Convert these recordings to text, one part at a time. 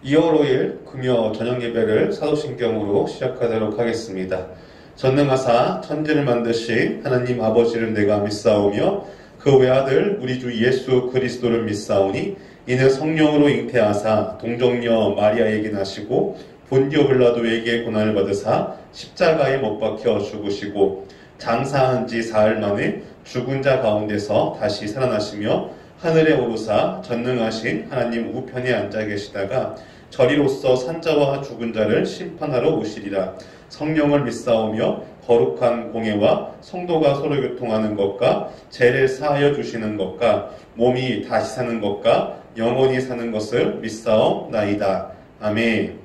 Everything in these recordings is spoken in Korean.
2월 5일 금요 저녁 예배를 사도신경으로 시작하도록 하겠습니다. 전능하사 천지를 만드신 하나님 아버지를 내가 믿사오며 그 외아들 우리 주 예수 그리스도를 믿사오니 이는 성령으로 잉태하사 동정녀 마리아에게 나시고 본디오 빌라도에게 고난을 받으사 십자가에 못 박혀 죽으시고 장사한 지 사흘 만에 죽은 자 가운데서 다시 살아나시며 하늘에 오르사 전능하신 하나님 우편에 앉아 계시다가 저리로서 산자와 죽은 자를 심판하러 오시리라. 성령을 믿사오며 거룩한 공예와 성도가 서로 교통하는 것과 죄를 사하여 주시는 것과 몸이 다시 사는 것과 영원히 사는 것을 믿사옵나이다. 아멘.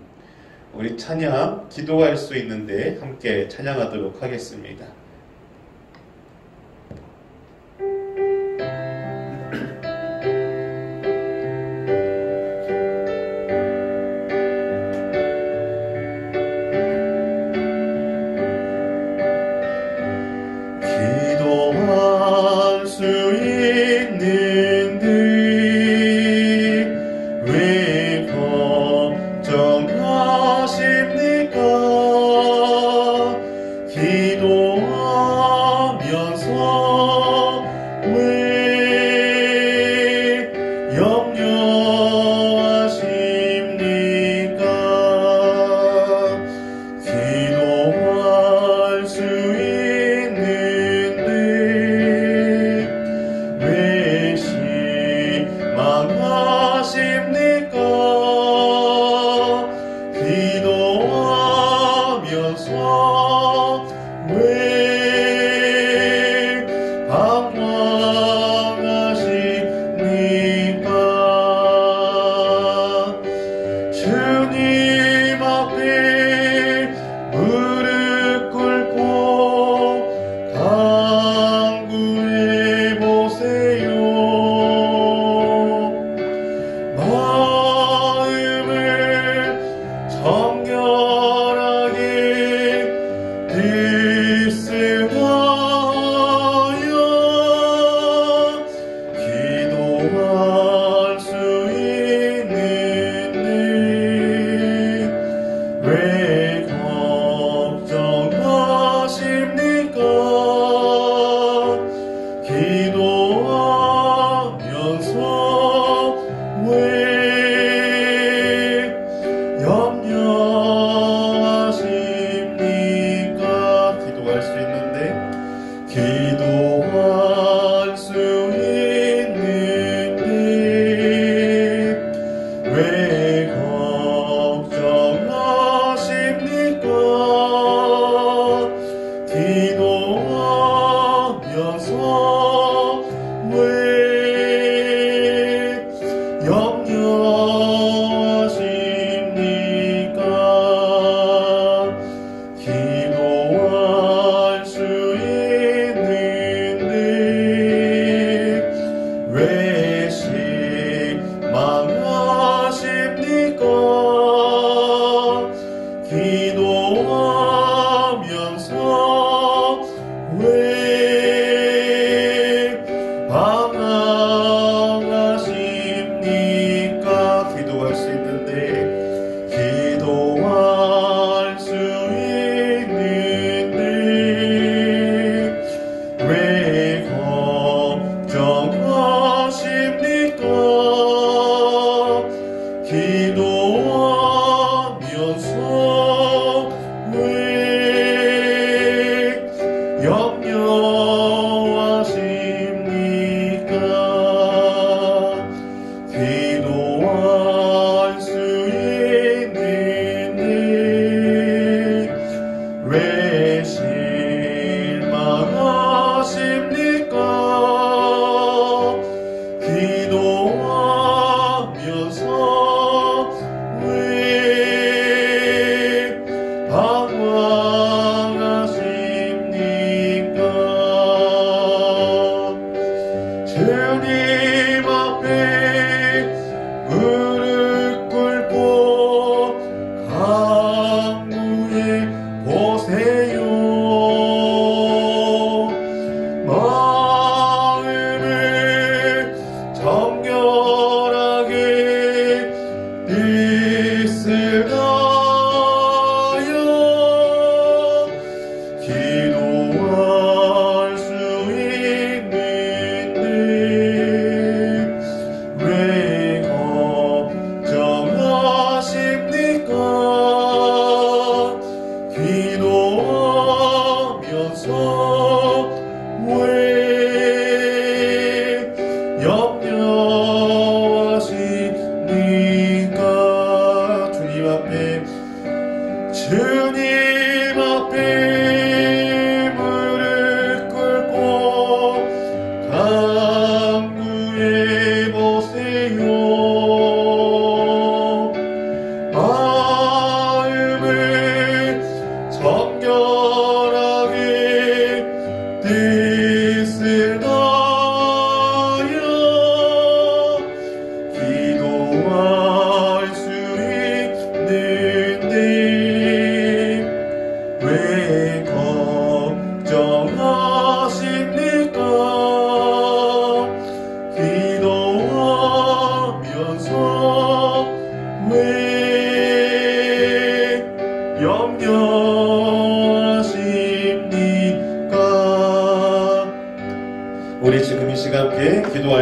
우리 찬양 기도할 수 있는데 함께 찬양하도록 하겠습니다. 기도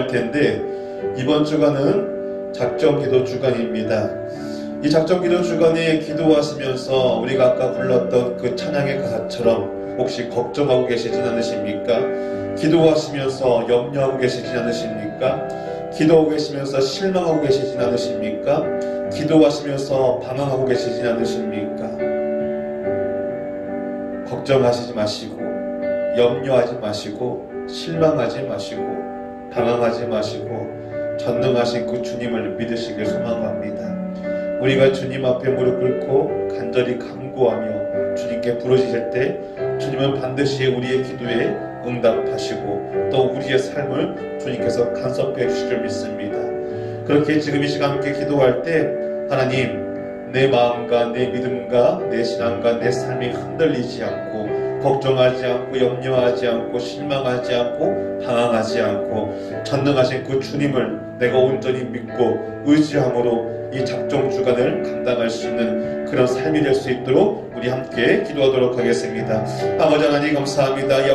기도할 텐데 이번 주간은 작정기도 주간입니다. 이 작정기도 주간에 기도하시면서 우리가 아까 불렀던 그 찬양의 가사처럼 혹시 걱정하고 계시진 않으십니까? 기도하시면서 염려하고 계시진 않으십니까? 기도하고 계시면서 실망하고 계시진 않으십니까? 기도하시면서 방황하고 계시진 않으십니까? 걱정하시지 마시고 염려하지 마시고 실망하지 마시고 방황하지 마시고 전능하신 그 주님을 믿으시길 소망합니다. 우리가 주님 앞에 무릎 꿇고 간절히 간구하며 주님께 부르짖을 때 주님은 반드시 우리의 기도에 응답하시고 또 우리의 삶을 주님께서 간섭해 주실 줄 믿습니다. 그렇게 지금 이 시간 함께 기도할 때 하나님, 내 마음과 내 믿음과 내 신앙과 내 삶이 흔들리지 않고 걱정하지 않고 염려하지 않고 실망하지 않고 방황하지 않고 전능하신 그 주님을 내가 온전히 믿고 의지함으로 이 작정 주간을 감당할 수 있는 그런 삶이 될 수 있도록 우리 함께 기도하도록 하겠습니다. 아버지 하나님 감사합니다.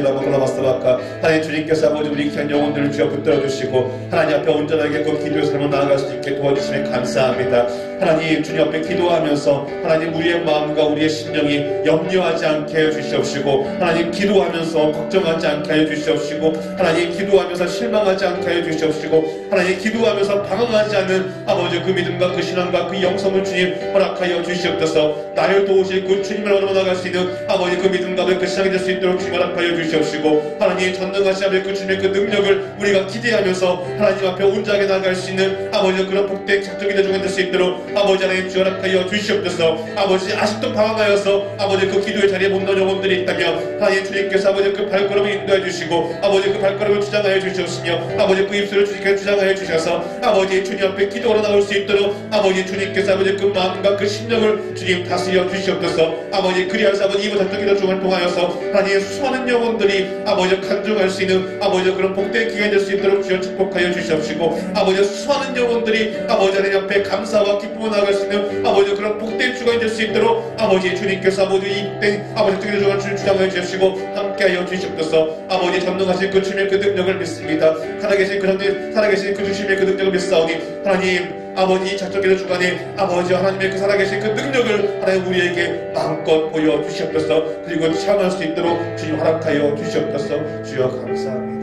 야발라마클라마스라마클라마스라마카 하나님 주님께서 아버지 우리 귀한 영혼들을 주여 붙들어 주시고 하나님 앞에 온전하게 그 기도의 삶을 나아갈 수 있게 도와주시면 감사합니다. 하나님 주님 앞에 기도하면서 하나님 우리의 마음과 우리의 심령이 염려하지 않게 하여 주시옵시고 하나님 기도하면서 걱정하지 않게 하여 주시옵시고 하나님 기도하면서 실망하지 않게 하여 주시옵시고 하나님 기도하면서 방황하지 않는 아버지 그 믿음과 그 신앙과 그 영성을 주님 허락하여 주시옵소서. 나를 도우실 그 주님을 얻어 나갈 수 있는 아버지 그 믿음과 그 신앙이 될 수 있도록 주님 허락하여 주시옵시고 하나님 전능하신 아버지 그 주님의 그 능력을 우리가 기대하면서 하나님 앞에 온전하게 나아갈 수 있는 아버지 그런 복된 작정이 될 수 있도록 아버지 하나님 주 허락하여 주시옵소서. 아버지 아직도 방황하여서 아버지 그 기도의 자리에 못 넣은 영혼들이 있다면 하나님 주님께서 아버지 그 발걸음을 인도해 주시고 아버지 그 발걸음을 주장하여 주시옵시며 아버지 그 입술을 주님께서 주장하여 주셔서 아버지 주님 앞에 기도로 나올 수 있도록 아버지 주님께서 아버지 그 마음과 그 심령을 주님 다스려 주시옵소서. 아버지 그리하여서 아버지 이번 작정기도 중을 통하여서 하나님 수많은 영혼들이 아버지 간증할 수 있는 아버지 그런 복된 기회가 될 수 있도록 주여 축복하여 주시옵시고 아버지 수많은 영혼들이 아버지 하나님 앞에 감사와 기쁨을 나아갈 수 있는 아버지 그런 복된 주간이 될 수 있도록 아버지 주님께서 아버지 이 복된 아버지 작정기도 중을 주장하여 주시옵시고 함께하여 주시옵소서. 아버지 전능하신 그 주님의 그 능력을 믿습니다. 살아계신 그 주님의 그 능력을 믿사오니 하나님 아버지 작정기도 주간에 아버지 하나님의 그 살아계신 그 능력을 하나님 우리에게 마음껏 보여주시옵소서. 그리고 체험할 수 있도록 주님 허락하여 주시옵소서. 주여 감사합니다.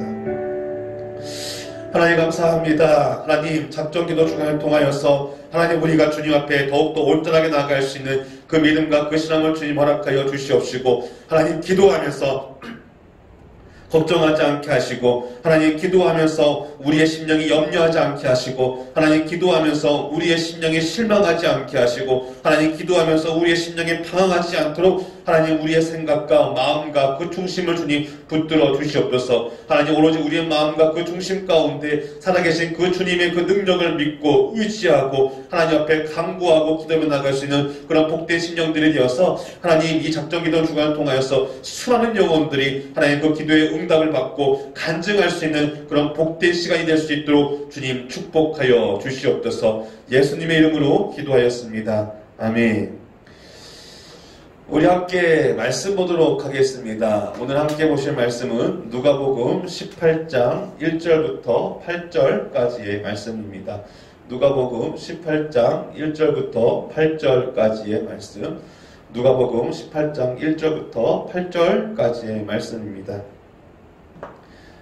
하나님 감사합니다. 하나님 작정기도 주간을 통하여서 하나님 우리가 주님 앞에 더욱더 온전하게 나아갈 수 있는 그 믿음과 그 신앙을 주님 허락하여 주시옵시고 하나님 기도하면서 걱정하지 않게 하시고 하나님 기도하면서 우리의 심령이 염려하지 않게 하시고 하나님 기도하면서 우리의 심령이 실망하지 않게 하시고 하나님 기도하면서 우리의 심령이 방황하지 않도록 하나님 우리의 생각과 마음과 그 중심을 주님 붙들어 주시옵소서. 하나님 오로지 우리의 마음과 그 중심 가운데 살아계신 그 주님의 그 능력을 믿고 의지하고 하나님 앞에 간구하고 기도하며 나갈 수 있는 그런 복된 심령들이 되어서 하나님 이 작정기도 주간을 통하여서 수많은 영혼들이 하나님 그 기도의 응답을 받고 간증할 수 있는 그런 복된 시간이 될 수 있도록 주님 축복하여 주시옵소서. 예수님의 이름으로 기도하였습니다. 아멘. 우리 함께 말씀 보도록 하겠습니다. 오늘 함께 보실 말씀은 누가복음 18장 1절부터 8절까지의 말씀입니다. 누가복음 18장 1절부터 8절까지의 말씀. 누가복음 18장 1절부터 8절까지의 말씀입니다.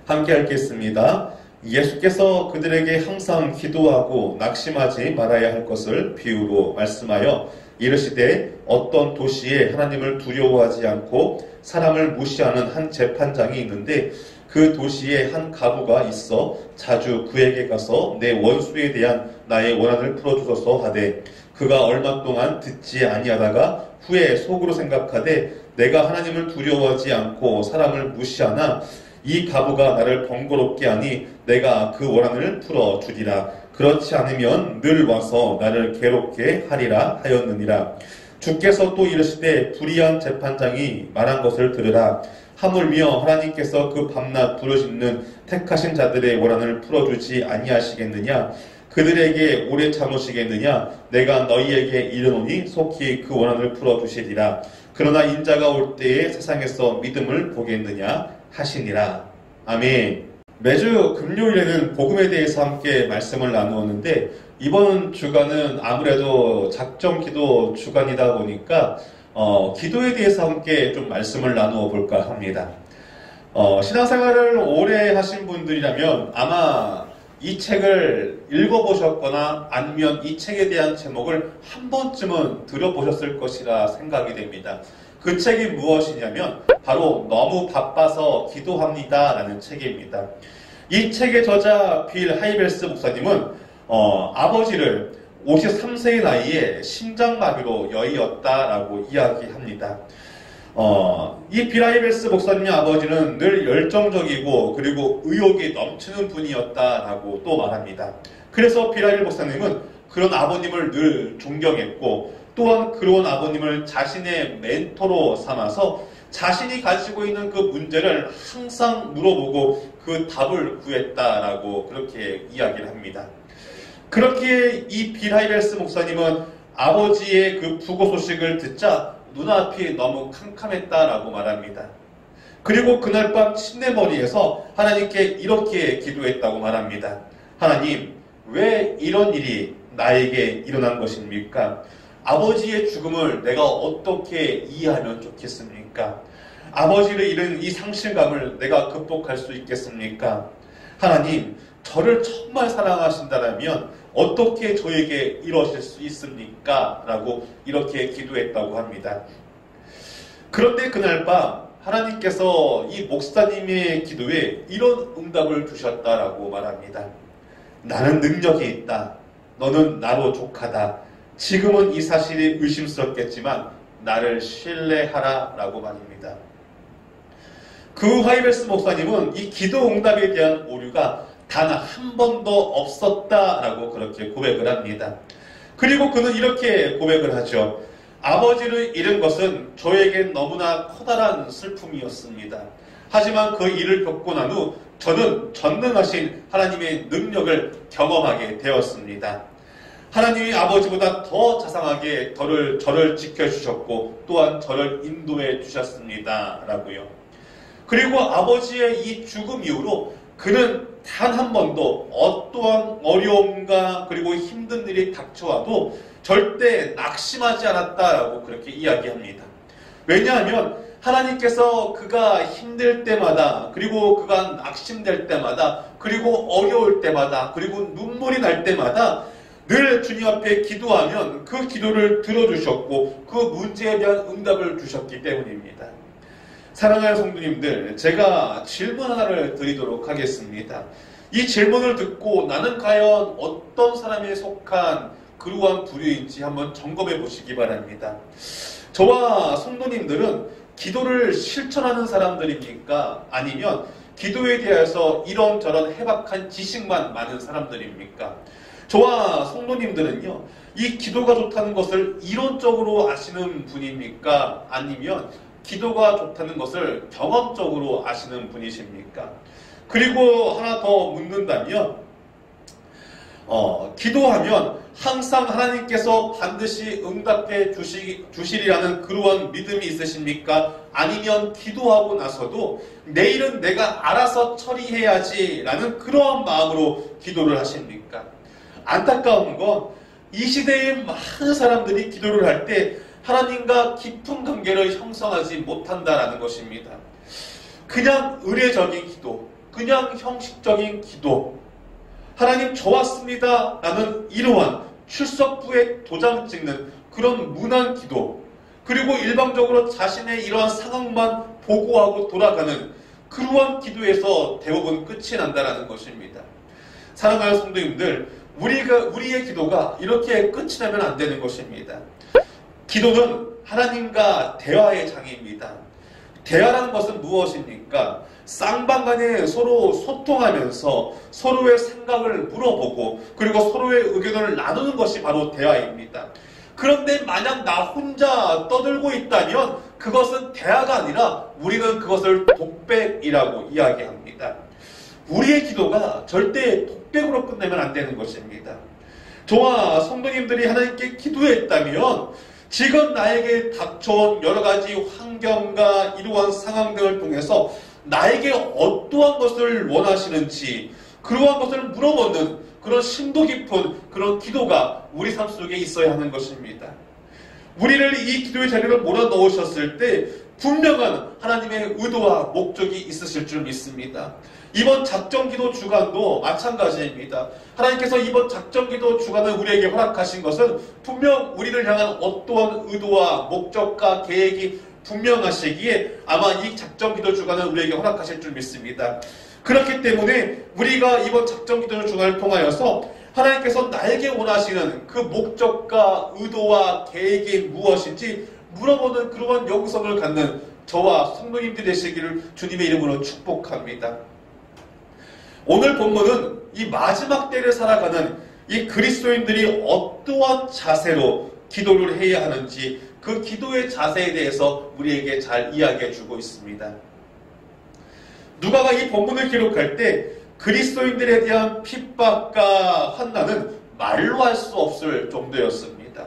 함께 읽겠습니다. 예수께서 그들에게 항상 기도하고 낙심하지 말아야 할 것을 비유로 말씀하여 이르시되 어떤 도시에 하나님을 두려워하지 않고 사람을 무시하는 한 재판장이 있는데 그 도시에 한 가부가 있어 자주 그에게 가서 내 원수에 대한 나의 원한을 풀어주소서 하되 그가 얼마 동안 듣지 아니하다가 후에 속으로 생각하되 내가 하나님을 두려워하지 않고 사람을 무시하나 이 가부가 나를 번거롭게 하니 내가 그 원한을 풀어주리라. 그렇지 않으면 늘 와서 나를 괴롭게 하리라 하였느니라. 주께서 또 이르시되 불의한 재판장이 말한 것을 들으라. 하물며 하나님께서 그 밤낮 부르짖는 택하신 자들의 원한을 풀어주지 아니하시겠느냐. 그들에게 오래 참으시겠느냐. 내가 너희에게 이르노니 속히 그 원한을 풀어주시리라. 그러나 인자가 올 때에 세상에서 믿음을 보겠느냐 하시니라. 아멘. 매주 금요일에는 복음에 대해서 함께 말씀을 나누었는데 이번 주간은 아무래도 작정기도 주간이다 보니까 기도에 대해서 함께 좀 말씀을 나누어 볼까 합니다. 신앙생활을 오래 하신 분들이라면 아마 이 책을 읽어보셨거나 아니면 이 책에 대한 제목을 한 번쯤은 들어보셨을 것이라 생각이 됩니다. 그 책이 무엇이냐면 바로 너무 바빠서 기도합니다 라는 책입니다. 이 책의 저자 빌 하이벨스 목사님은 아버지를 53세의 나이에 심장마비로 여의었다라고 이야기합니다. 이 빌 하이벨스 목사님의 아버지는 늘 열정적이고 그리고 의욕이 넘치는 분이었다라고 또 말합니다. 그래서 빌 하이벨스 목사님은 그런 아버님을 늘 존경했고 또한 그런 아버님을 자신의 멘토로 삼아서 자신이 가지고 있는 그 문제를 항상 물어보고 그 답을 구했다라고 그렇게 이야기를 합니다. 그렇게 이 빌 하이벨스 목사님은 아버지의 그 부고 소식을 듣자 눈앞이 너무 캄캄했다라고 말합니다. 그리고 그날 밤 침대머리에서 하나님께 이렇게 기도했다고 말합니다. 하나님, 왜 이런 일이 나에게 일어난 것입니까? 아버지의 죽음을 내가 어떻게 이해하면 좋겠습니까? 아버지를 잃은 이 상실감을 내가 극복할 수 있겠습니까? 하나님, 저를 정말 사랑하신다면 어떻게 저에게 이러실 수 있습니까? 라고 이렇게 기도했다고 합니다. 그런데 그날 밤 하나님께서 이 목사님의 기도에 이런 응답을 주셨다라고 말합니다. 나는 능력이 있다. 너는 나로 족하다. 지금은 이 사실이 의심스럽겠지만 나를 신뢰하라 라고 말입니다. 그 후 하이벨스 목사님은 이 기도 응답에 대한 오류가 단 한 번도 없었다라고 그렇게 고백을 합니다. 그리고 그는 이렇게 고백을 하죠. 아버지를 잃은 것은 저에겐 너무나 커다란 슬픔이었습니다. 하지만 그 일을 겪고 난 후 저는 전능하신 하나님의 능력을 경험하게 되었습니다. 하나님이 아버지보다 더 자상하게 저를 지켜주셨고 또한 저를 인도해 주셨습니다. 라고요. 그리고 아버지의 이 죽음 이후로 그는 단 한 번도 어떠한 어려움과 그리고 힘든 일이 닥쳐와도 절대 낙심하지 않았다라고 그렇게 이야기합니다. 왜냐하면 하나님께서 그가 힘들 때마다 그리고 그가 낙심될 때마다 그리고 어려울 때마다 그리고 눈물이 날 때마다 늘 주님 앞에 기도하면 그 기도를 들어주셨고 그 문제에 대한 응답을 주셨기 때문입니다. 사랑하는 성도님들, 제가 질문 하나를 드리도록 하겠습니다. 이 질문을 듣고 나는 과연 어떤 사람에 속한 그러한 부류인지 한번 점검해 보시기 바랍니다. 저와 성도님들은 기도를 실천하는 사람들입니까? 아니면 기도에 대해서 이런저런 해박한 지식만 많은 사람들입니까? 저와 성도님들은요, 이 기도가 좋다는 것을 이론적으로 아시는 분입니까? 아니면 기도가 좋다는 것을 경험적으로 아시는 분이십니까? 그리고 하나 더 묻는다면 기도하면 항상 하나님께서 반드시 응답해 주시리라는 그러한 믿음이 있으십니까? 아니면 기도하고 나서도 내일은 내가 알아서 처리해야지 라는 그러한 마음으로 기도를 하십니까? 안타까운 건 이 시대의 많은 사람들이 기도를 할 때 하나님과 깊은 관계를 형성하지 못한다라는 것입니다. 그냥 의례적인 기도, 그냥 형식적인 기도, 하나님 저 왔습니다 라는 이러한 출석부에 도장 찍는 그런 무난 기도, 그리고 일방적으로 자신의 이러한 상황만 보고하고 돌아가는 그러한 기도에서 대부분 끝이 난다라는 것입니다. 사랑하는 성도님들, 우리의 기도가 이렇게 끝이 나면 안 되는 것입니다. 기도는 하나님과 대화의 장입니다. 대화라는 것은 무엇입니까? 쌍방간에 서로 소통하면서 서로의 생각을 물어보고 그리고 서로의 의견을 나누는 것이 바로 대화입니다. 그런데 만약 나 혼자 떠들고 있다면 그것은 대화가 아니라 우리는 그것을 독백이라고 이야기합니다. 우리의 기도가 절대 독백으로 끝내면 안 되는 것입니다. 저와 성도님들이 하나님께 기도했다면 지금 나에게 닥쳐온 여러 가지 환경과 이러한 상황 등을 통해서 나에게 어떠한 것을 원하시는지 그러한 것을 물어보는 그런 심도 깊은 그런 기도가 우리 삶 속에 있어야 하는 것입니다. 우리를 이 기도의 자리로 몰아넣으셨을 때 분명한 하나님의 의도와 목적이 있으실 줄 믿습니다. 이번 작정기도 주간도 마찬가지입니다. 하나님께서 이번 작정기도 주간을 우리에게 허락하신 것은 분명 우리를 향한 어떠한 의도와 목적과 계획이 분명하시기에 아마 이 작정기도 주간을 우리에게 허락하실 줄 믿습니다. 그렇기 때문에 우리가 이번 작정기도 주간을 통하여서 하나님께서 나에게 원하시는 그 목적과 의도와 계획이 무엇인지 물어보는 그러한 영성을 갖는 저와 성도님들 되시기를 주님의 이름으로 축복합니다. 오늘 본문은 이 마지막 때를 살아가는 이 그리스도인들이 어떠한 자세로 기도를 해야 하는지 그 기도의 자세에 대해서 우리에게 잘 이야기해 주고 있습니다. 누가가 이 본문을 기록할 때 그리스도인들에 대한 핍박과 환난은 말로 할 수 없을 정도였습니다.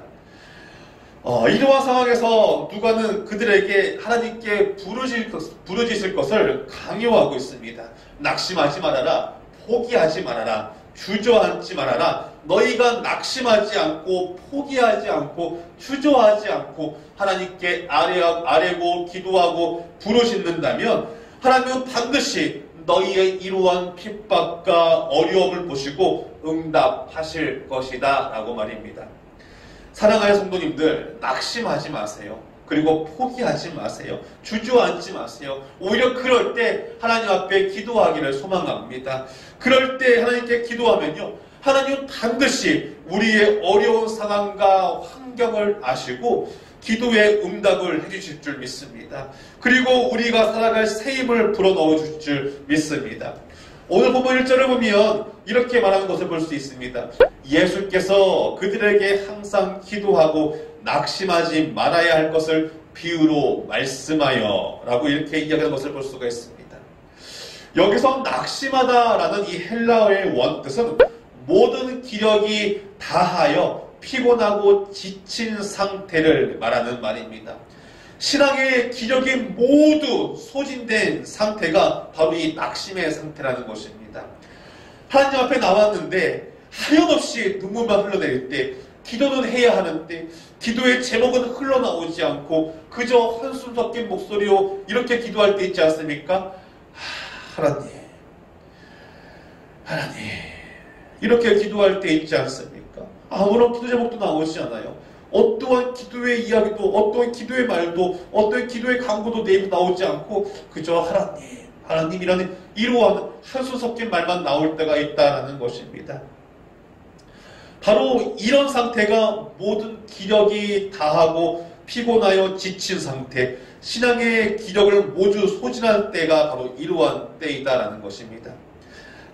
이러한 상황에서 누가는 그들에게 하나님께 부르짖을 것을 강요하고 있습니다. 낙심하지 말아라, 포기하지 말아라, 주저앉지 말아라. 너희가 낙심하지 않고 포기하지 않고 주저하지 않고 하나님께 아뢰고 기도하고 부르짖는다면 하나님은 반드시 너희의 이러한 핍박과 어려움을 보시고 응답하실 것이다 라고 말입니다. 사랑하는 성도님들, 낙심하지 마세요. 그리고 포기하지 마세요. 주저앉지 마세요. 오히려 그럴 때 하나님 앞에 기도하기를 소망합니다. 그럴 때 하나님께 기도하면요, 하나님은 반드시 우리의 어려운 상황과 환경을 아시고 기도의 응답을 해주실 줄 믿습니다. 그리고 우리가 살아갈 새 힘을 불어넣어 주실 줄 믿습니다. 오늘 본문 1절을 보면 이렇게 말하는 것을 볼 수 있습니다. 예수께서 그들에게 항상 기도하고 낙심하지 말아야 할 것을 비유로 말씀하여 라고 이렇게 이야기하는 것을 볼 수가 있습니다. 여기서 낙심하다라는 이 헬라어의 원뜻은 모든 기력이 다하여 피곤하고 지친 상태를 말하는 말입니다. 신앙의 기력이 모두 소진된 상태가 바로 이 낙심의 상태라는 것입니다. 하나님 앞에 나왔는데 하염없이 눈물만 흘러내릴 때, 기도는 해야 하는데 기도의 제목은 흘러나오지 않고 그저 한숨 섞인 목소리로 이렇게 기도할 때 있지 않습니까? 하나님 이렇게 기도할 때 있지 않습니까? 아무런 기도 제목도 나오지 않아요. 어떠한 기도의 이야기도, 어떠한 기도의 말도, 어떠한 기도의 강구도 내 입에 나오지 않고 그저 하나님이라는 이러한 한숨 섞인 말만 나올 때가 있다는 것입니다. 바로 이런 상태가 모든 기력이 다하고 피곤하여 지친 상태, 신앙의 기력을 모두 소진할 때가 바로 이러한 때이다라는 것입니다.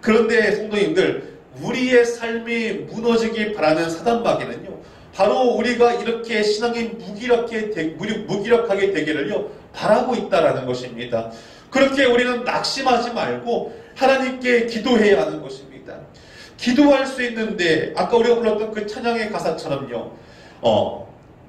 그런데 성도님들, 우리의 삶이 무너지길 바라는 사단마귀는요, 바로 우리가 이렇게 신앙이 무기력하게 되기를요 바라고 있다라는 것입니다. 그렇게 우리는 낙심하지 말고 하나님께 기도해야 하는 것입니다. 기도할 수 있는데 아까 우리가 불렀던 그 찬양의 가사처럼요,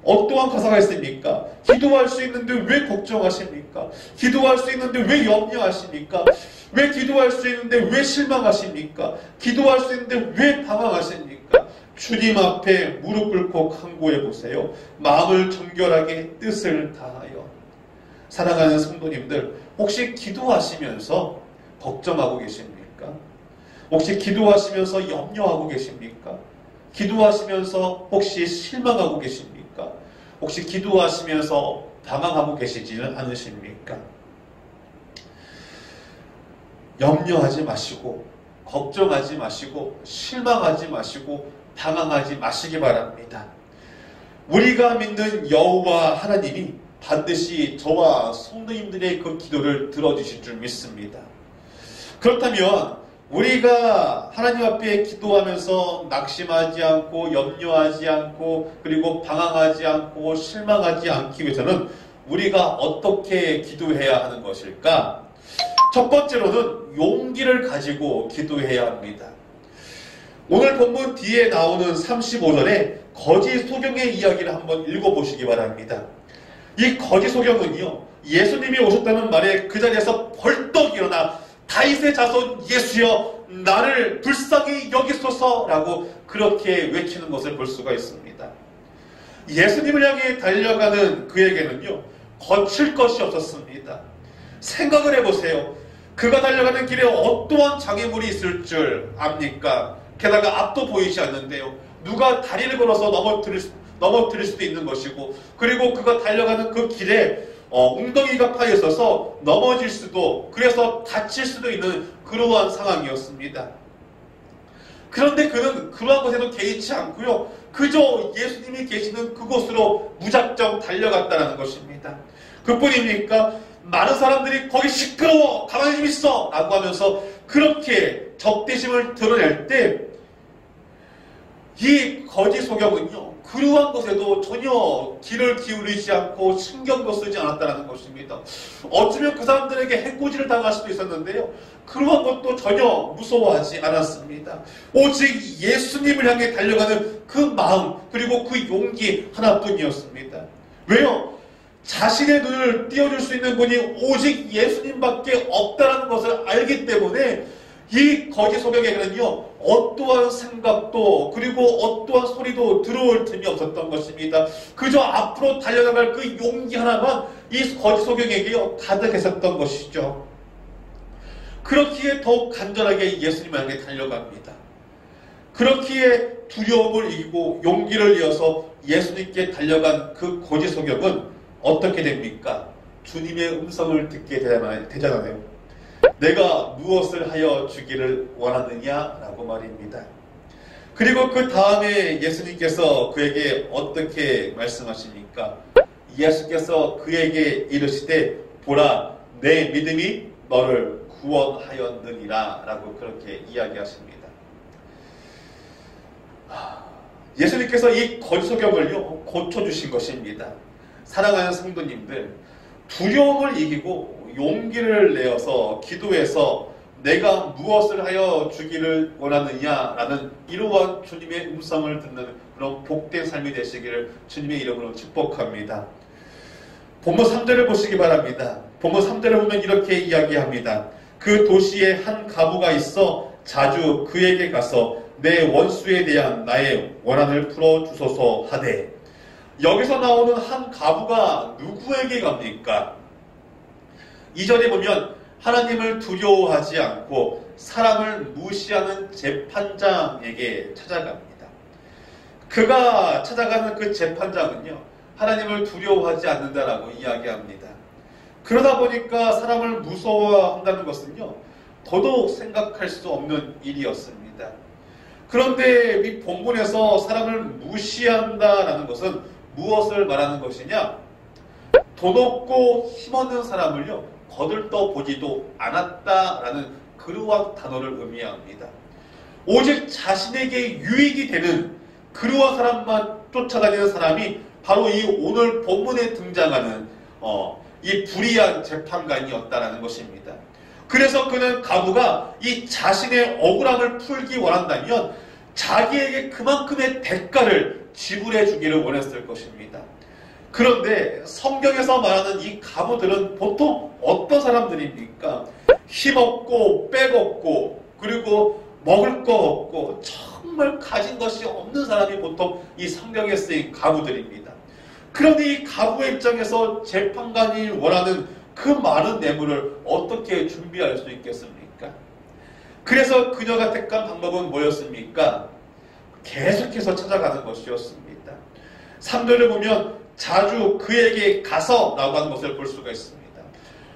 어떠한 가사가 있습니까? 기도할 수 있는데 왜 걱정하십니까? 기도할 수 있는데 왜 염려하십니까? 왜 기도할 수 있는데 왜 실망하십니까? 기도할 수 있는데 왜 방황하십니까? 주님 앞에 무릎 꿇고 간구해 보세요. 마음을 정결하게 뜻을 다하여. 사랑하는 성도님들, 혹시 기도하시면서 걱정하고 계십니까? 혹시 기도하시면서 염려하고 계십니까? 기도하시면서 혹시 실망하고 계십니까? 혹시 기도하시면서 방황하고 계시지는 않으십니까? 염려하지 마시고, 걱정하지 마시고, 실망하지 마시고, 방황하지 마시기 바랍니다. 우리가 믿는 여호와 하나님이 반드시 저와 성도님들의 그 기도를 들어주실 줄 믿습니다. 그렇다면 우리가 하나님 앞에 기도하면서 낙심하지 않고 염려하지 않고 그리고 방황하지 않고 실망하지 않기 위해서는 우리가 어떻게 기도해야 하는 것일까? 첫 번째로는 용기를 가지고 기도해야 합니다. 오늘 본문 뒤에 나오는 35절에 거짓 소경의 이야기를 한번 읽어보시기 바랍니다. 이 거짓 소경은요, 예수님이 오셨다는 말에 그 자리에서 벌떡 일어나 다윗의 자손 예수여 나를 불쌍히 여기소서라고 그렇게 외치는 것을 볼 수가 있습니다. 예수님을 향해 달려가는 그에게는요, 거칠 것이 없었습니다. 생각을 해보세요. 그가 달려가는 길에 어떠한 장애물이 있을 줄 압니까? 게다가 앞도 보이지 않는데요. 누가 다리를 걸어서 넘어뜨릴 수도 있는 것이고, 그리고 그가 달려가는 그 길에 웅덩이가 파여 있어서 넘어질 수도, 그래서 다칠 수도 있는 그러한 상황이었습니다. 그런데 그는 그러한 것에도 개의치 않고요, 그저 예수님이 계시는 그곳으로 무작정 달려갔다는 것입니다. 그뿐입니까? 많은 사람들이 거기 시끄러워 가만히 좀 있어 라고 하면서 그렇게 적대심을 드러낼 때 이 거짓 소경은요, 그러한 것에도 전혀 귀를 기울이지 않고 신경도 쓰지 않았다는 것입니다. 어쩌면 그 사람들에게 해코지를 당할 수도 있었는데요, 그러한 것도 전혀 무서워하지 않았습니다. 오직 예수님을 향해 달려가는 그 마음, 그리고 그 용기 하나뿐이었습니다. 왜요? 자신의 눈을 띄워줄 수 있는 분이 오직 예수님밖에 없다는 것을 알기 때문에 이 거짓 소경에게는요, 어떠한 생각도 그리고 어떠한 소리도 들어올 틈이 없었던 것입니다. 그저 앞으로 달려나갈 그 용기 하나만 이 거짓 소경에게 가득했었던 것이죠. 그렇기에 더욱 간절하게 예수님 향해 달려갑니다. 그렇기에 두려움을 이기고 용기를 이어서 예수님께 달려간 그 거짓 소경은 어떻게 됩니까? 주님의 음성을 듣게 되잖아요. 내가 무엇을 하여 주기를 원하느냐라고 말입니다. 그리고 그 다음에 예수님께서 그에게 어떻게 말씀하십니까? 예수께서 그에게 이르시되 보라 내 믿음이 너를 구원하였느니라 라고 그렇게 이야기하십니다. 예수님께서 이 거짓 소경을요, 고쳐주신 것입니다. 사랑하는 성도님들, 두려움을 이기고 용기를 내어서 기도해서 내가 무엇을 하여 주기를 원하느냐라는 이러한 주님의 음성을 듣는 그런 복된 삶이 되시기를 주님의 이름으로 축복합니다. 본문 3절을 보시기 바랍니다. 본문 3절을 보면 이렇게 이야기합니다. 그 도시에 한 과부가 있어 자주 그에게 가서 내 원수에 대한 나의 원한을 풀어주소서 하되, 여기서 나오는 한 과부가 누구에게 갑니까? 2절에 보면 하나님을 두려워하지 않고 사람을 무시하는 재판장에게 찾아갑니다. 그가 찾아가는 그 재판장은요, 하나님을 두려워하지 않는다라고 이야기합니다. 그러다 보니까 사람을 무서워한다는 것은요, 더더욱 생각할 수 없는 일이었습니다. 그런데 이 본문에서 사람을 무시한다라는 것은 무엇을 말하는 것이냐? 돈 없고 힘없는 사람을요, 거들떠 보지도 않았다라는 그러한 단어를 의미합니다. 오직 자신에게 유익이 되는 그러한 사람만 쫓아다니는 사람이 바로 이 오늘 본문에 등장하는 이 불의한 재판관이었다라는 것입니다. 그래서 그는 과부가 이 자신의 억울함을 풀기 원한다면 자기에게 그만큼의 대가를 지불해 주기를 원했을 것입니다. 그런데 성경에서 말하는 이 과부들은 보통 어떤 사람들입니까? 힘없고 빼먹고 그리고 먹을 거 없고 정말 가진 것이 없는 사람이 보통 이 성경에 쓰인 과부들입니다. 그런데 이 과부의 입장에서 재판관이 원하는 그 많은 뇌물을 어떻게 준비할 수 있겠습니까? 그래서 그녀가 택한 방법은 뭐였습니까? 계속해서 찾아가는 것이었습니다. 3절을 보면 자주 그에게 가서 라고 하는 것을 볼 수가 있습니다.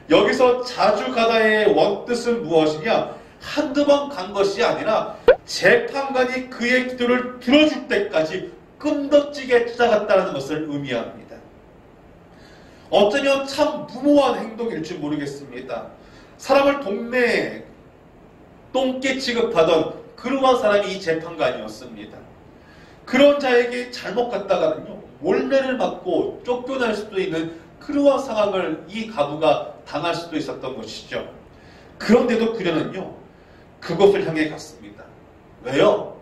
여기서 자주 가다의 원뜻은 무엇이냐? 한두 번 간 것이 아니라 재판관이 그의 기도를 들어줄 때까지 끈덕지게 찾아갔다는 것을 의미합니다. 어쩌면 참 무모한 행동일지 모르겠습니다. 사람을 동네 똥개 취급하던 그러한 사람이 이 재판관이었습니다. 그런 자에게 잘못 갔다가는요, 몰매를 맞고 쫓겨날 수도 있는 그러한 상황을 이 과부가 당할 수도 있었던 것이죠. 그런데도 그녀는요, 그것을 향해 갔습니다. 왜요?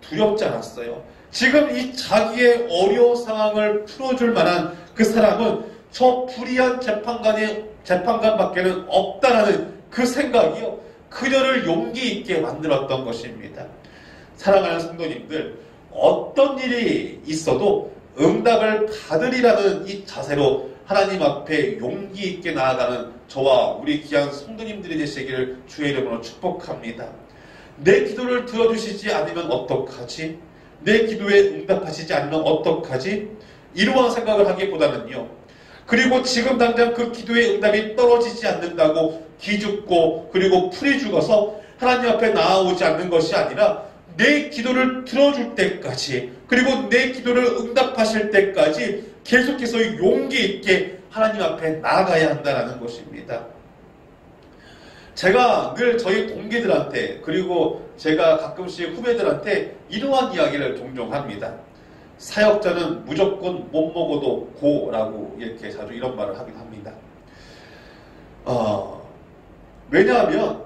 두렵지 않았어요. 지금 이 자기의 어려운 상황을 풀어줄 만한 그 사람은 저 불의한 재판관밖에는 없다라는 그 생각이요, 그녀를 용기 있게 만들었던 것입니다. 사랑하는 성도님들, 어떤 일이 있어도 응답을 받으리라는 이 자세로 하나님 앞에 용기 있게 나아가는 저와 우리 귀한 성도님들이 되시기를 주의 이름으로 축복합니다. 내 기도를 들어주시지 않으면 어떡하지? 내 기도에 응답하시지 않으면 어떡하지? 이러한 생각을 하기보다는요, 그리고 지금 당장 그 기도의 응답이 떨어지지 않는다고 기죽고 그리고 풀이 죽어서 하나님 앞에 나아오지 않는 것이 아니라 내 기도를 들어줄 때까지, 그리고 내 기도를 응답하실 때까지 계속해서 용기 있게 하나님 앞에 나아가야 한다는 것입니다. 제가 늘 저희 동기들한테, 그리고 제가 가끔씩 후배들한테 이러한 이야기를 종종 합니다. 사역자는 무조건 못 먹어도 고라고 이렇게 자주 이런 말을 하긴 합니다. 왜냐하면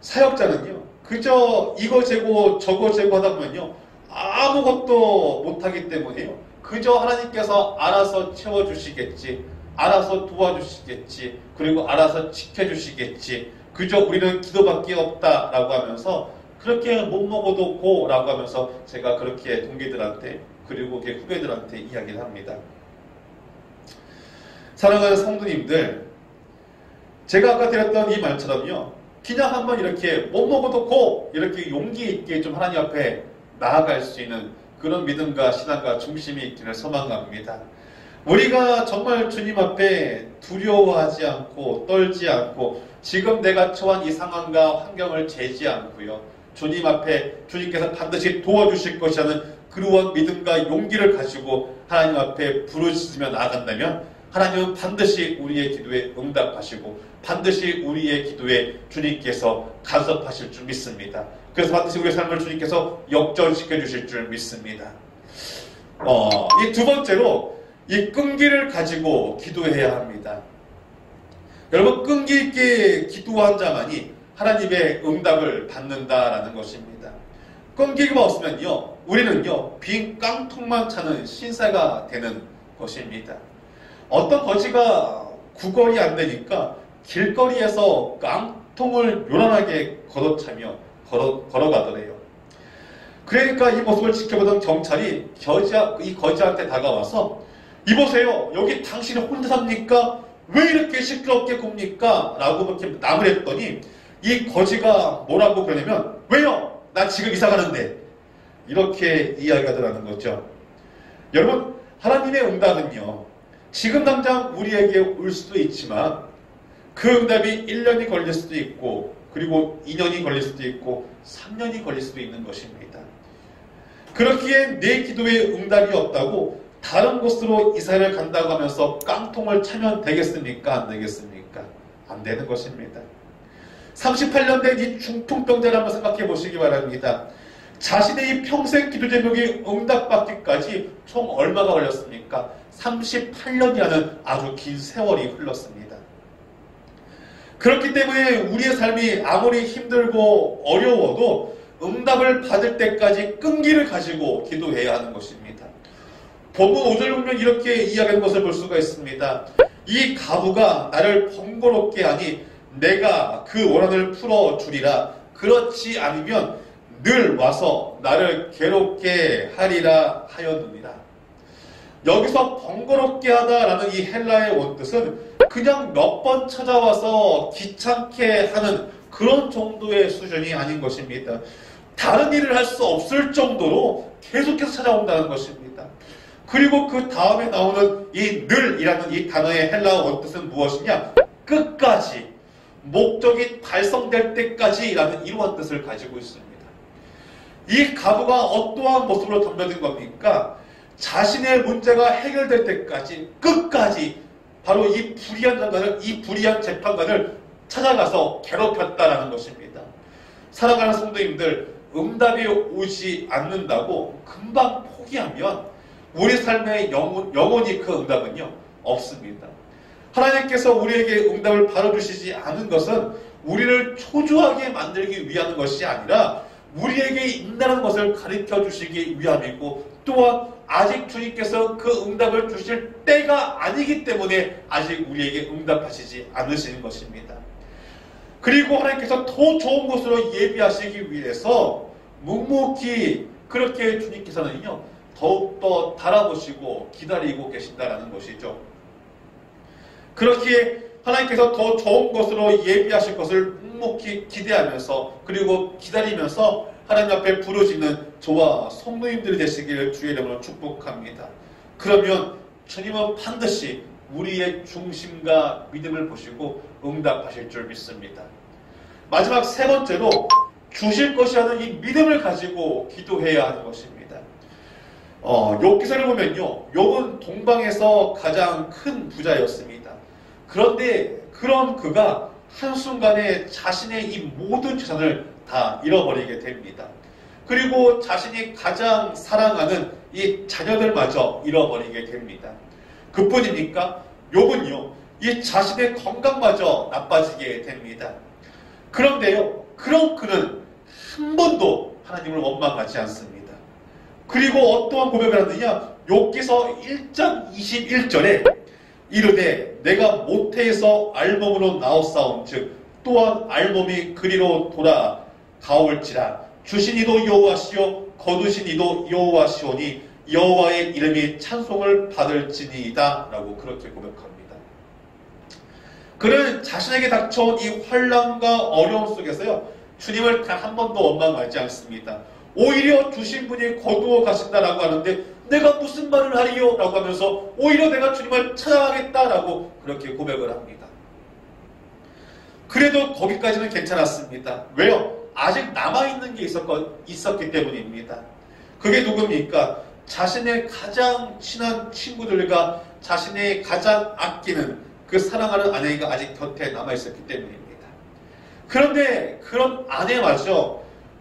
사역자는요, 그저 이거 재고 저거 재고 하다 보면요, 아무것도 못하기 때문에요, 그저 하나님께서 알아서 채워주시겠지, 알아서 도와주시겠지, 그리고 알아서 지켜주시겠지, 그저 우리는 기도밖에 없다라고 하면서 그렇게 못 먹어도 고라고 하면서 제가 그렇게 동기들한테 그리고 후배들한테 이야기를 합니다. 사랑하는 성도님들, 제가 아까 드렸던 이 말처럼요, 그냥 한번 이렇게 못 먹어도 고 이렇게 용기 있게 좀 하나님 앞에 나아갈 수 있는 그런 믿음과 신앙과 중심이 있기를 소망합니다. 우리가 정말 주님 앞에 두려워하지 않고 떨지 않고 지금 내가 처한 이 상황과 환경을 재지 않고요, 주님 앞에 주님께서 반드시 도와주실 것이라는 그러한 믿음과 용기를 가지고 하나님 앞에 부르짖으며 나아간다면 하나님은 반드시 우리의 기도에 응답하시고 반드시 우리의 기도에 주님께서 간섭하실 줄 믿습니다. 그래서 반드시 우리의 삶을 주님께서 역전시켜 주실 줄 믿습니다. 이 두 번째로 이 끈기를 가지고 기도해야 합니다. 여러분, 끈기 있게 기도한 자만이 하나님의 응답을 받는다라는 것입니다. 끈기가 없으면요, 우리는요, 빈 깡통만 차는 신사가 되는 것입니다. 어떤 거지가 구걸이 안 되니까 길거리에서 깡통을 요란하게 걷어차며 걸어가더래요. 그러니까 이 모습을 지켜보던 경찰이 이 거지한테 다가와서, 이보세요, 여기 당신이 혼자 삽니까? 왜 이렇게 시끄럽게 굽니까? 라고 이렇게 남을 했더니 이 거지가 뭐라고 그러냐면, 왜요? 난 지금 이사 가는데. 이렇게 이야기하더라는 거죠. 여러분, 하나님의 응답은요, 지금 당장 우리에게 올 수도 있지만 그 응답이 1년이 걸릴 수도 있고, 그리고 2년이 걸릴 수도 있고 3년이 걸릴 수도 있는 것입니다. 그렇기에 내 기도에 응답이 없다고 다른 곳으로 이사를 간다고 하면서 깡통을 차면 되겠습니까? 안 되겠습니까? 안 되는 것입니다. 38년 된 이 중풍병자를 한번 생각해 보시기 바랍니다. 자신의 이 평생 기도 제목이 응답받기까지 총 얼마가 걸렸습니까? 38년이라는 아주 긴 세월이 흘렀습니다. 그렇기 때문에 우리의 삶이 아무리 힘들고 어려워도 응답을 받을 때까지 끈기를 가지고 기도해야 하는 것입니다. 본문 5절 보면 이렇게 이야기하는 것을 볼 수가 있습니다. 이 가부가 나를 번거롭게 하니 내가 그 원한을 풀어주리라. 그렇지 않으면 늘 와서 나를 괴롭게 하리라 하였느니라. 여기서 번거롭게 하다라는 이 헬라의 원뜻은 그냥 몇 번 찾아와서 귀찮게 하는 그런 정도의 수준이 아닌 것입니다. 다른 일을 할 수 없을 정도로 계속해서 찾아온다는 것입니다. 그리고 그 다음에 나오는 이 늘이라는 이 단어의 헬라어 원뜻은 무엇이냐? 끝까지, 목적이 달성될 때까지라는 이러한 뜻을 가지고 있습니다. 이 가부가 어떠한 모습으로 덤벼든 겁니까? 자신의 문제가 해결될 때까지 끝까지 바로 이 불의한 장관을, 이 불의한 재판관을 찾아가서 괴롭혔다라는 것입니다. 사랑하는 성도님들, 응답이 오지 않는다고 금방 포기하면 우리 삶에 영원히 그 응답은요, 없습니다. 하나님께서 우리에게 응답을 바라주시지 않은 것은 우리를 초조하게 만들기 위한 것이 아니라 우리에게 있다는 것을 가르쳐 주시기 위함이고, 또한 아직 주님께서 그 응답을 주실 때가 아니기 때문에 아직 우리에게 응답하시지 않으시는 것입니다. 그리고 하나님께서 더 좋은 곳으로 예비하시기 위해서 묵묵히 그렇게 주님께서는요 더욱더 달아보시고 기다리고 계신다라는 것이죠. 그렇게 하나님께서 더 좋은 것으로 예비하실 것을 묵묵히 기대하면서 그리고 기다리면서 하나님 앞에 부르짖는 저와 성도님들이 되시기를 주의 이름으로 축복합니다. 그러면 주님은 반드시 우리의 중심과 믿음을 보시고 응답하실 줄 믿습니다. 마지막 세 번째로 주실 것이라는 이 믿음을 가지고 기도해야 하는 것입니다. 욥기서를 보면요, 욥은 동방에서 가장 큰 부자였습니다. 그런데 그런 그가 한순간에 자신의 이 모든 재산을 다 잃어버리게 됩니다. 그리고 자신이 가장 사랑하는 이 자녀들마저 잃어버리게 됩니다. 그뿐입니까? 욥은요, 이 자신의 건강마저 나빠지게 됩니다. 그런데요, 그런 그는 한 번도 하나님을 원망하지 않습니다. 그리고 어떠한 고백을 하느냐? 욥기서 1장 21절에 이르되 내가 모태에서 알몸으로 나옵사온즉 또한 알몸이 그리로 돌아가올지라 주신 이도 여호와시요 거두신 이도 여호와시오니 여호와의 이름이 찬송을 받을지니이다 라고 그렇게 고백합니다. 그는 자신에게 닥쳐온 이 환난과 어려움 속에서요 주님을 단 한 번도 원망하지 않습니다. 오히려 주신 분이 거두어 가신다라고 하는데 내가 무슨 말을 하리요? 라고 하면서 오히려 내가 주님을 찾아가겠다라고 그렇게 고백을 합니다. 그래도 거기까지는 괜찮았습니다. 왜요? 아직 남아있는 게 있었기 때문입니다. 그게 누굽니까? 자신의 가장 친한 친구들과 자신의 가장 아끼는 그 사랑하는 아내가 아직 곁에 남아있었기 때문입니다. 그런데 그런 아내마저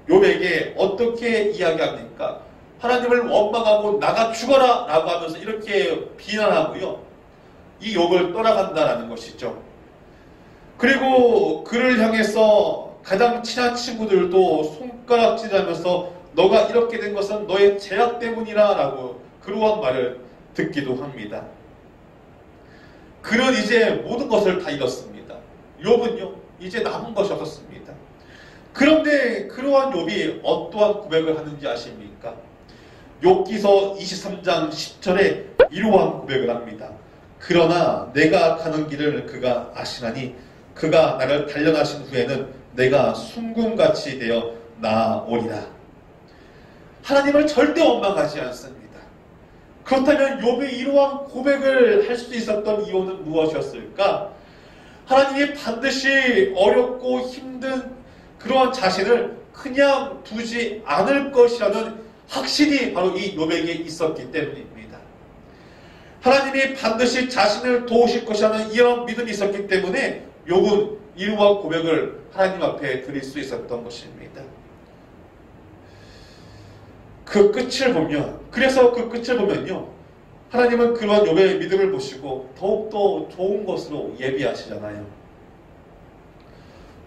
욥에게 어떻게 이야기합니까? 하나님을 원망하고 나가 죽어라 라고 하면서 이렇게 비난하고요. 이 욥을 떠나간다라는 것이죠. 그리고 그를 향해서 가장 친한 친구들도 손가락질하면서 너가 이렇게 된 것은 너의 죄악 때문이라 라고 그러한 말을 듣기도 합니다. 그는 이제 모든 것을 다 잃었습니다. 욥은요 이제 남은 것이 없었습니다. 그런데 그러한 욥이 어떠한 고백을 하는지 아십니까? 욥기서 23장 10절에 이러한 고백을 합니다. 그러나 내가 가는 길을 그가 아시나니 그가 나를 단련하신 후에는 내가 순금같이 되어 나오리라. 하나님을 절대 원망하지 않습니다. 그렇다면 욥이 이러한 고백을 할 수 있었던 이유는 무엇이었을까? 하나님이 반드시 어렵고 힘든 그러한 자신을 그냥 두지 않을 것이라는 확신이 바로 이 욥에게 있었기 때문입니다. 하나님이 반드시 자신을 도우실 것이라는 이런 믿음이 있었기 때문에 욥은 이러한 고백을 하나님 앞에 드릴 수 있었던 것입니다. 그 끝을 보면요, 하나님은 그러한 욥의 믿음을 보시고 더욱더 좋은 것으로 예비하시잖아요.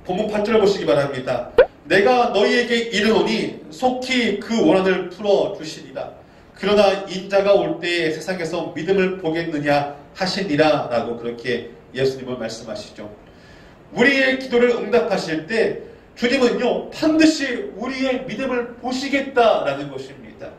본문 8절을 보시기 바랍니다. 내가 너희에게 이르노니 속히 그 원한을 풀어주시리라. 그러나 인자가 올 때에 세상에서 믿음을 보겠느냐 하시니라 라고 그렇게 예수님은 말씀하시죠. 우리의 기도를 응답하실 때 주님은요 반드시 우리의 믿음을 보시겠다라는 것입니다.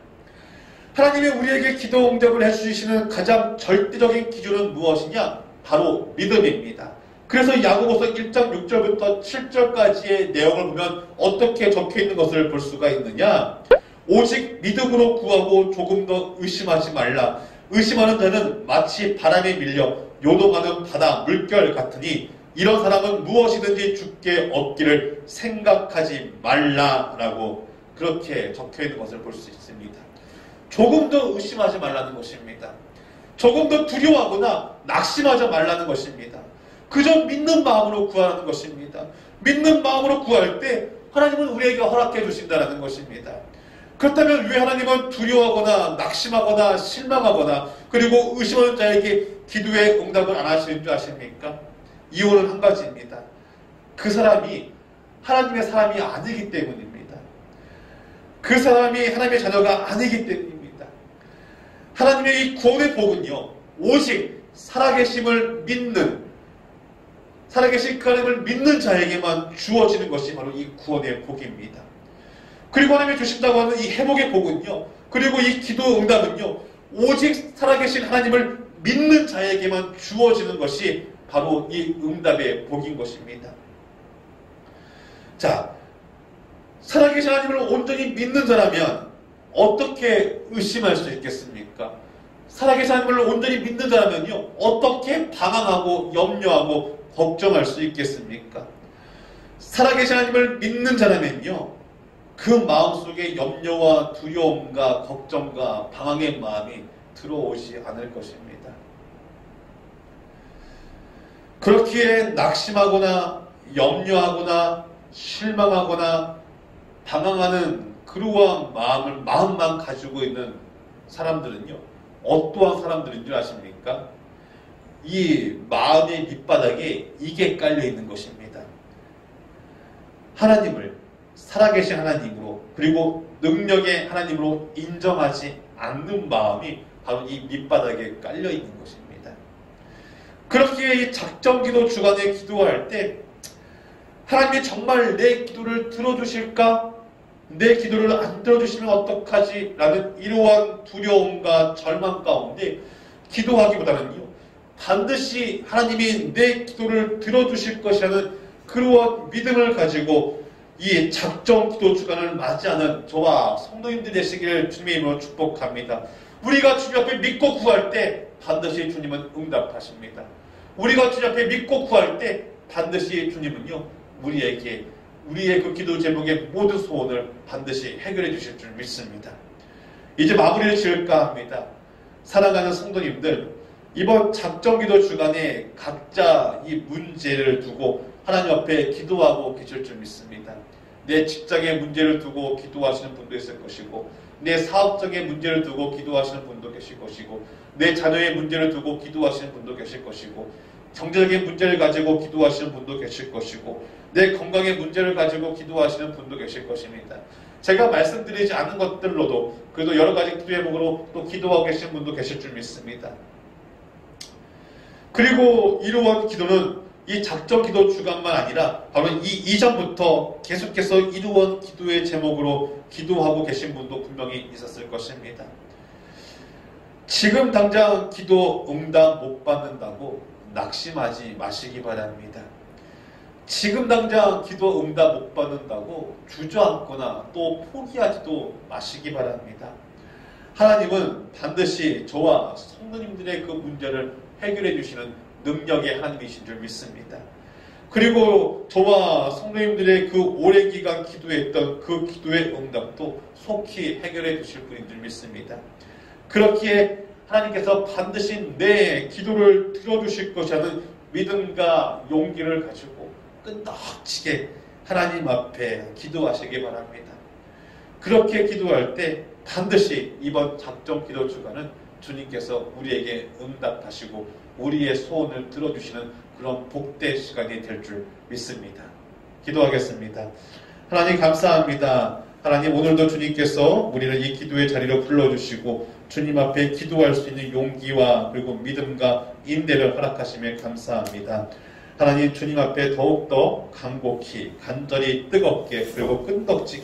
하나님이 우리에게 기도 응답을 해주시는 가장 절대적인 기준은 무엇이냐? 바로 믿음입니다. 그래서 야고보서 1장 6절부터 7절까지의 내용을 보면 어떻게 적혀있는 것을 볼 수가 있느냐? 오직 믿음으로 구하고 조금 더 의심하지 말라. 의심하는 자는 마치 바람에 밀려 요동하는 바다 물결 같으니 이런 사람은 무엇이든지 주께 얻기를 생각하지 말라라고 그렇게 적혀있는 것을 볼 수 있습니다. 조금 더 의심하지 말라는 것입니다. 조금 더 두려워하거나 낙심하지 말라는 것입니다. 그저 믿는 마음으로 구하라는 것입니다. 믿는 마음으로 구할 때 하나님은 우리에게 허락해 주신다는 것입니다. 그렇다면 왜 하나님은 두려워하거나 낙심하거나 실망하거나 그리고 의심하는 자에게 기도의 응답을 안 하시는 줄 아십니까? 이유는 한 가지입니다. 그 사람이 하나님의 사람이 아니기 때문입니다. 그 사람이 하나님의 자녀가 아니기 때문입니다. 하나님의 이 구원의 복은요, 오직 살아계심을 믿는, 살아계신 그 하나님을 믿는 자에게만 주어지는 것이 바로 이 구원의 복입니다. 그리고 하나님이 주신다고 하는 이 회복의 복은요, 그리고 이 기도 응답은요, 오직 살아계신 하나님을 믿는 자에게만 주어지는 것이 바로 이 응답의 복인 것입니다. 자, 살아계신 하나님을 온전히 믿는 자라면 어떻게 의심할 수 있겠습니까? 살아계신 하나님을 온전히 믿는 자라면요, 어떻게 방황하고 염려하고 걱정할 수 있겠습니까? 살아계신 하나님을 믿는 자라면요, 그 마음속에 염려와 두려움과 걱정과 방황의 마음이 들어오지 않을 것입니다. 그렇기에 낙심하거나 염려하거나 실망하거나 방황하는 그러한 마음만 가지고 있는 사람들은요, 어떠한 사람들인 줄 아십니까? 이 마음의 밑바닥에 이게 깔려 있는 것입니다. 하나님을 살아계신 하나님으로, 그리고 능력의 하나님으로 인정하지 않는 마음이 바로 이 밑바닥에 깔려 있는 것입니다. 그렇기에 이 작정기도 주간에 기도할 때 하나님이 정말 내 기도를 들어주실까? 내 기도를 안 들어주시면 어떡하지? 라는 이러한 두려움과 절망 가운데 기도하기보다는요, 반드시 하나님이 내 기도를 들어주실 것이라는 그러한 믿음을 가지고 이 작정기도 주간을 맞이하는 저와 성도님들 되시기를 주님의 이름으로 축복합니다. 우리가 주님 앞에 믿고 구할 때 반드시 주님은 응답하십니다. 우리가 주님 앞에 믿고 구할 때 반드시 주님은요, 우리의 그 기도 제목의 모든 소원을 반드시 해결해 주실 줄 믿습니다. 이제 마무리를 지을까 합니다. 사랑하는 성도님들, 이번 작정기도 주간에 각자 이 문제를 두고 하나님 앞에 기도하고 계실 줄 믿습니다. 내 직장의 문제를 두고 기도하시는 분도 있을 것이고, 내 사업적인 문제를 두고 기도하시는 분도 계실 것이고, 내 자녀의 문제를 두고 기도하시는 분도 계실 것이고, 경제적인 문제를 가지고 기도하시는 분도 계실 것이고, 내 건강의 문제를 가지고 기도하시는 분도 계실 것입니다. 제가 말씀드리지 않은 것들로도 그래도 여러 가지 기도 제목으로 또 기도하고 계신 분도 계실 줄 믿습니다. 그리고 이러한 기도는 이 작정기도 주간만 아니라 바로 이 이전부터 계속해서 이러한 기도의 제목으로 기도하고 계신 분도 분명히 있었을 것입니다. 지금 당장 기도 응답 못 받는다고 낙심하지 마시기 바랍니다. 지금 당장 기도 응답 못 받는다고 주저앉거나 또 포기하지도 마시기 바랍니다. 하나님은 반드시 저와 성도님들의 그 문제를 해결해 주시는 능력의 하나님이신 줄 믿습니다. 그리고 저와 성도님들의 그 오랜 기간 기도했던 그 기도의 응답도 속히 해결해 주실 분인 줄 믿습니다. 그렇기에 하나님께서 반드시 내 기도를 들어주실 것이라는 믿음과 용기를 가지고 끈덕지게 하나님 앞에 기도하시기 바랍니다. 그렇게 기도할 때 반드시 이번 작정기도 주간은 주님께서 우리에게 응답하시고 우리의 소원을 들어주시는 그런 복된 시간이 될 줄 믿습니다. 기도하겠습니다. 하나님 감사합니다. 하나님 오늘도 주님께서 우리를 이 기도의 자리로 불러주시고 주님 앞에 기도할 수 있는 용기와 그리고 믿음과 인내를 허락하시며 감사합니다. 하나님 주님 앞에 더욱더 간곡히 간절히 뜨겁게 그리고 끈덕지게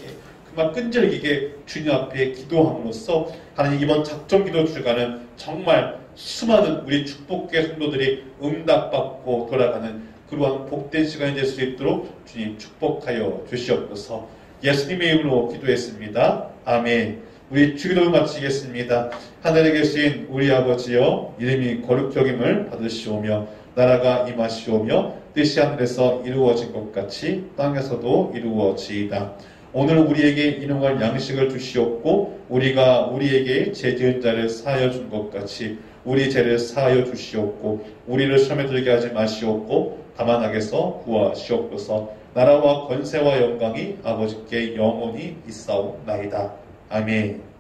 그만 끈질기게 주님 앞에 기도함으로써 하나님 이번 작정기도 주간은 정말 수많은 우리 축복의 성도들이 응답받고 돌아가는 그러한 복된 시간이 될 수 있도록 주님 축복하여 주시옵소서. 예수님의 이름으로 기도했습니다. 아멘. 우리 주기도를 마치겠습니다. 하늘에 계신 우리 아버지여, 이름이 거룩히 여김을 받으시오며 나라가 임하시오며 뜻이 하늘에서 이루어진 것 같이 땅에서도 이루어지이다. 오늘 우리에게 일용할 양식을 주시옵고 우리가 우리에게 죄지은 자를 사하여 준 것 같이 우리 죄를 사하여 주시옵고 우리를 시험에 들게 하지 마시옵고 다만 악에서 구하시옵소서. 나라와 권세와 영광이 아버지께 영원히 있사옵나이다. 아멘.